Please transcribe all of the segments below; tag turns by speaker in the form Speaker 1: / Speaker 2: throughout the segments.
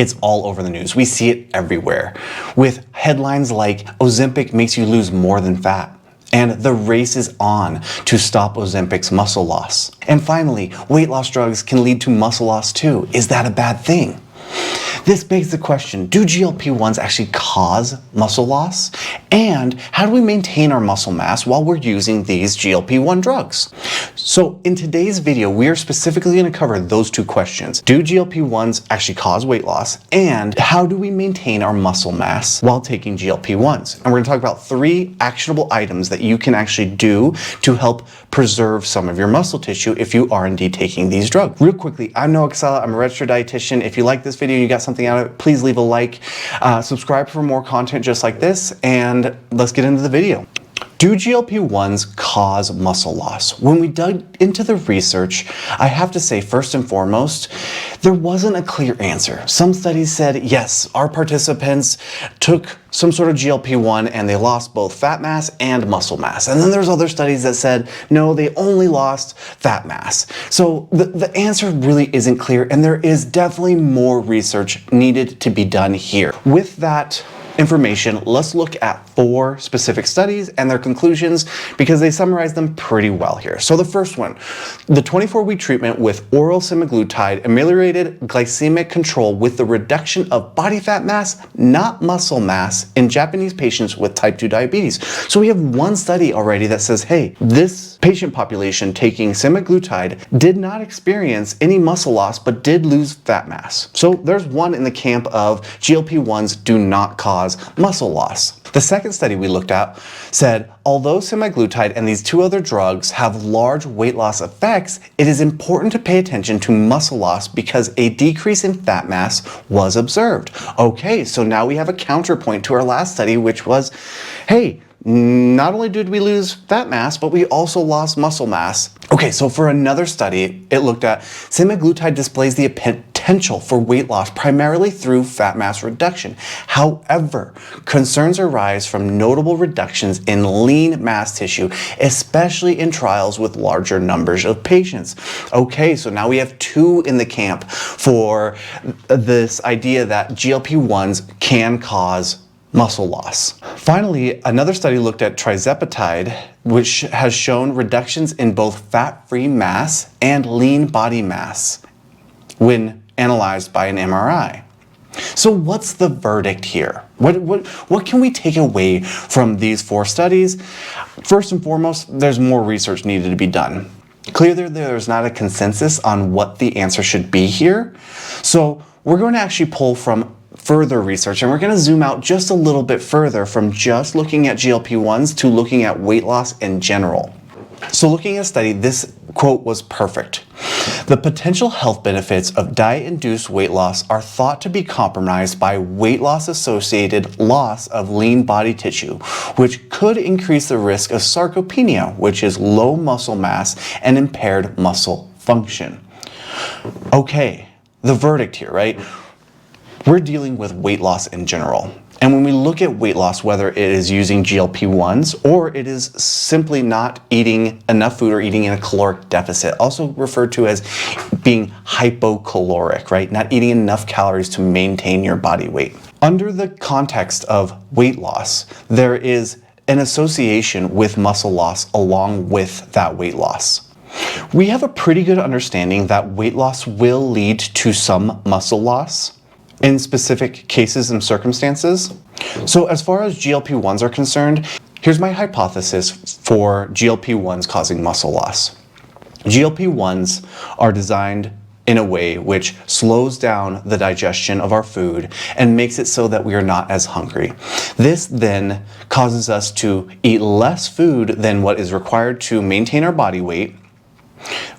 Speaker 1: It's all over the news. We see it everywhere, with headlines like Ozempic makes you lose more than fat, and the race is on to stop Ozempic's muscle loss. And finally, weight loss drugs can lead to muscle loss too. Is that a bad thing? This begs the question, do GLP-1s actually cause muscle loss? And how do we maintain our muscle mass while we're using these GLP-1 drugs? So in today's video, we are specifically going to cover those two questions. Do GLP-1s actually cause weight loss? And how do we maintain our muscle mass while taking GLP-1s? And we're going to talk about 3 actionable items that you can actually do to help preserve some of your muscle tissue if you are indeed taking these drugs. Real quickly, I'm Noah Casella. I'm a registered dietitian. If you like this video and you got something out of it, please leave a like, subscribe for more content just like this, and let's get into the video. Do GLP-1s cause muscle loss? When we dug into the research, I have to say, first and foremost, there wasn't a clear answer. Some studies said, yes, our participants took some sort of GLP-1 and they lost both fat mass and muscle mass. And then there's other studies that said, no, they only lost fat mass. So the answer really isn't clear, and there is definitely more research needed to be done here. With that information, let's look at 4 specific studies and their conclusions because they summarize them pretty well here. So the first one, the 24-week treatment with oral semaglutide ameliorated glycemic control with the reduction of body fat mass, not muscle mass, in Japanese patients with type 2 diabetes. So we have one study already that says, hey, this patient population taking semaglutide did not experience any muscle loss but did lose fat mass. So there's one in the camp of GLP-1s do not cause muscle loss. The second study we looked at said, although semaglutide and these 2 other drugs have large weight loss effects, it is important to pay attention to muscle loss because a decrease in fat mass was observed. Okay, so now we have a counterpoint to our last study, which was, hey, not only did we lose fat mass, but we also lost muscle mass. Okay, so for another study, it looked at semaglutide displays the potential for weight loss primarily through fat mass reduction. However, concerns arise from notable reductions in lean mass tissue, especially in trials with larger numbers of patients. Okay, so now we have 2 in the camp for this idea that GLP-1s can cause muscle loss. Finally, another study looked at tirzepatide, which has shown reductions in both fat-free mass and lean body mass when analyzed by an MRI. So what's the verdict here? What can we take away from these 4 studies? First and foremost, there's more research needed to be done. Clearly, there's not a consensus on what the answer should be here. So we're going to actually pull from further research, and we're going to zoom out just a little bit further from just looking at GLP-1s to looking at weight loss in general. So looking at a study, this quote was perfect. The potential health benefits of diet-induced weight loss are thought to be compromised by weight loss-associated loss of lean body tissue, which could increase the risk of sarcopenia, which is low muscle mass and impaired muscle function. Okay, the verdict here, right? We're dealing with weight loss in general. And when we look at weight loss, whether it is using GLP-1s or it is simply not eating enough food or eating in a caloric deficit, also referred to as being hypocaloric, right? Not eating enough calories to maintain your body weight. Under the context of weight loss, there is an association with muscle loss along with that weight loss. We have a pretty good understanding that weight loss will lead to some muscle loss in specific cases and circumstances. So as far as GLP-1s are concerned, here's my hypothesis for GLP-1s causing muscle loss. GLP-1s are designed in a way which slows down the digestion of our food and makes it so that we are not as hungry. This then causes us to eat less food than what is required to maintain our body weight,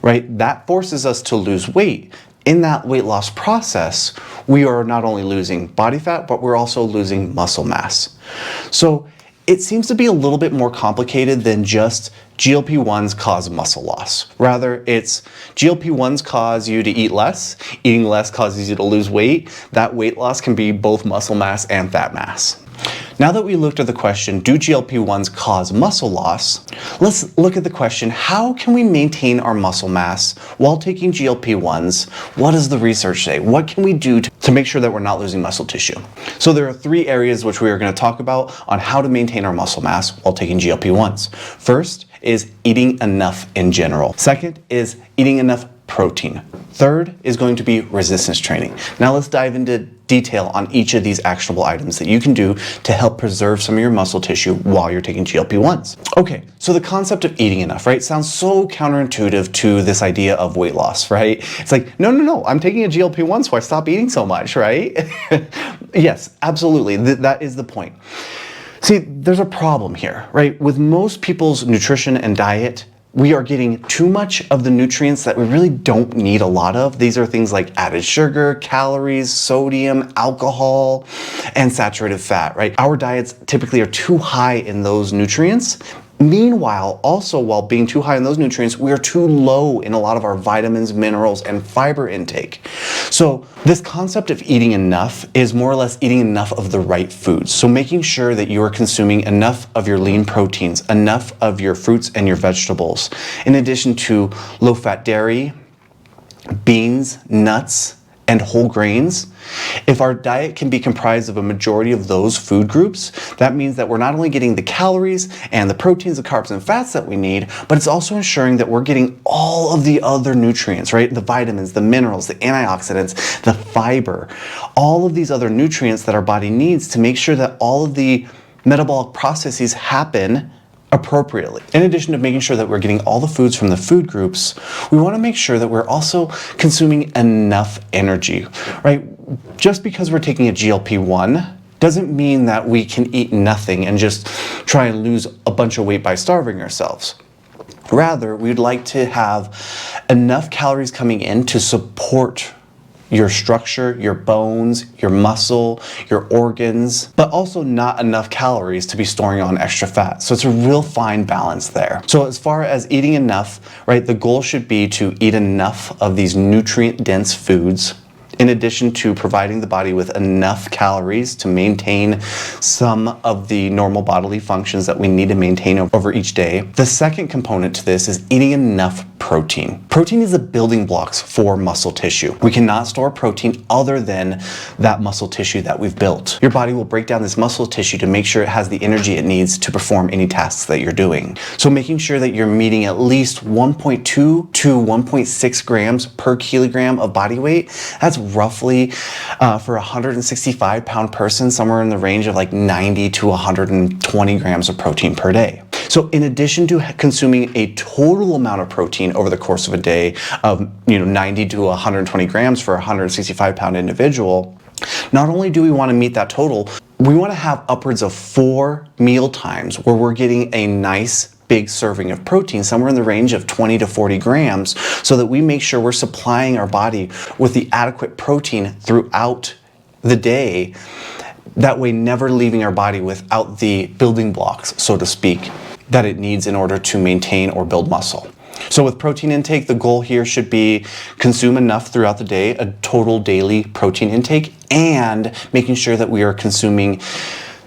Speaker 1: right? That forces us to lose weight. In that weight loss process, we are not only losing body fat, but we're also losing muscle mass. So it seems to be a little bit more complicated than just GLP-1s cause muscle loss. Rather, it's GLP-1s cause you to eat less, eating less causes you to lose weight. That weight loss can be both muscle mass and fat mass. Now that we looked at the question, do GLP-1s cause muscle loss? Let's look at the question, how can we maintain our muscle mass while taking GLP-1s? What does the research say? What can we do to make sure that we're not losing muscle tissue? So there are 3 areas which we are going to talk about on how to maintain our muscle mass while taking GLP-1s. First is eating enough in general. Second is eating enough protein. Third is going to be resistance training. Now let's dive into detail on each of these actionable items that you can do to help preserve some of your muscle tissue while you're taking GLP-1s. Okay, so the concept of eating enough, right, sounds so counterintuitive to this idea of weight loss, right? It's like, no, I'm taking a GLP-1 so I stop eating so much, right? Yes, absolutely, that is the point. See, there's a problem here, right? With most people's nutrition and diet, we are getting too much of the nutrients that we really don't need a lot of. These are things like added sugar, calories, sodium, alcohol, and saturated fat, right? Our diets typically are too high in those nutrients. Meanwhile, also while being too high in those nutrients, we are too low in a lot of our vitamins, minerals, and fiber intake. So this concept of eating enough is more or less eating enough of the right foods. So making sure that you are consuming enough of your lean proteins, enough of your fruits and your vegetables, in addition to low-fat dairy, beans, nuts, and whole grains. If our diet can be comprised of a majority of those food groups, that means that we're not only getting the calories and the proteins, the carbs, and fats that we need, but it's also ensuring that we're getting all of the other nutrients, right? The vitamins, the minerals, the antioxidants, the fiber, all of these other nutrients that our body needs to make sure that all of the metabolic processes happen appropriately. In addition to making sure that we're getting all the foods from the food groups, we want to make sure that we're also consuming enough energy, right? Just because we're taking a GLP-1 doesn't mean that we can eat nothing and just try and lose a bunch of weight by starving ourselves. Rather, we'd like to have enough calories coming in to support your structure, your bones, your muscle, your organs, but also not enough calories to be storing on extra fat. So it's a real fine balance there. So as far as eating enough, right, the goal should be to eat enough of these nutrient-dense foods, in addition to providing the body with enough calories to maintain some of the normal bodily functions that we need to maintain over each day. The second component to this is eating enough protein. Protein is the building blocks for muscle tissue. We cannot store protein other than that muscle tissue that we've built. Your body will break down this muscle tissue to make sure it has the energy it needs to perform any tasks that you're doing. So making sure that you're meeting at least 1.2 to 1.6 grams per kilogram of body weight, that's roughly for a 165-pound person, somewhere in the range of like 90 to 120 grams of protein per day. So in addition to consuming a total amount of protein over the course of a day of 90 to 120 grams for a 165-pound individual, not only do we want to meet that total, we want to have upwards of 4 meal times where we're getting a nice big serving of protein, somewhere in the range of 20 to 40 grams, so that we make sure we're supplying our body with the adequate protein throughout the day, that way never leaving our body without the building blocks, so to speak, that it needs in order to maintain or build muscle. So with protein intake, the goal here should be consume enough throughout the day, a total daily protein intake, and making sure that we are consuming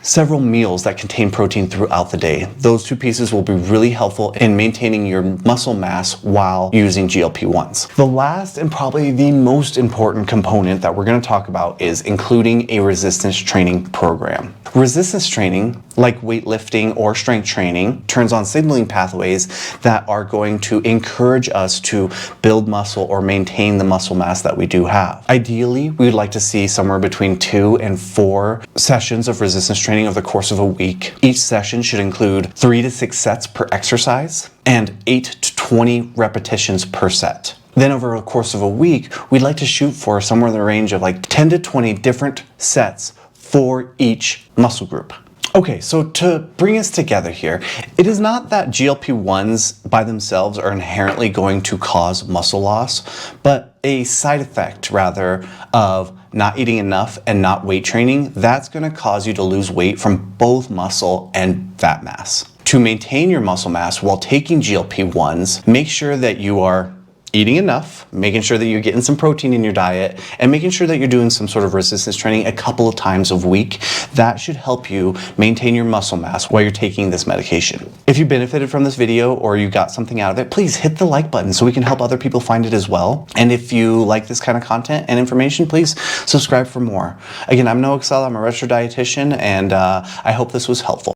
Speaker 1: several meals that contain protein throughout the day. Those 2 pieces will be really helpful in maintaining your muscle mass while using GLP-1s. The last and probably the most important component that we're going to talk about is including a resistance training program. Resistance training, like weightlifting or strength training, turns on signaling pathways that are going to encourage us to build muscle or maintain the muscle mass that we do have. Ideally, we would like to see somewhere between 2 and 4 sessions of resistance training over the course of a week. Each session should include 3 to 6 sets per exercise and 8 to 20 repetitions per set. Then over the course of a week, we'd like to shoot for somewhere in the range of like 10 to 20 different sets for each muscle group. Okay, so to bring us together here, it is not that GLP-1s by themselves are inherently going to cause muscle loss, but a side effect rather of not eating enough and not weight training, that's going to cause you to lose weight from both muscle and fat mass. To maintain your muscle mass while taking GLP-1s, make sure that you are eating enough, making sure that you're getting some protein in your diet, and making sure that you're doing some sort of resistance training a couple of times a week. That should help you maintain your muscle mass while you're taking this medication. If you benefited from this video or you got something out of it, please hit the like button so we can help other people find it as well. And if you like this kind of content and information, please subscribe for more. Again, I'm Noah Excel, I'm a registered dietitian, and I hope this was helpful.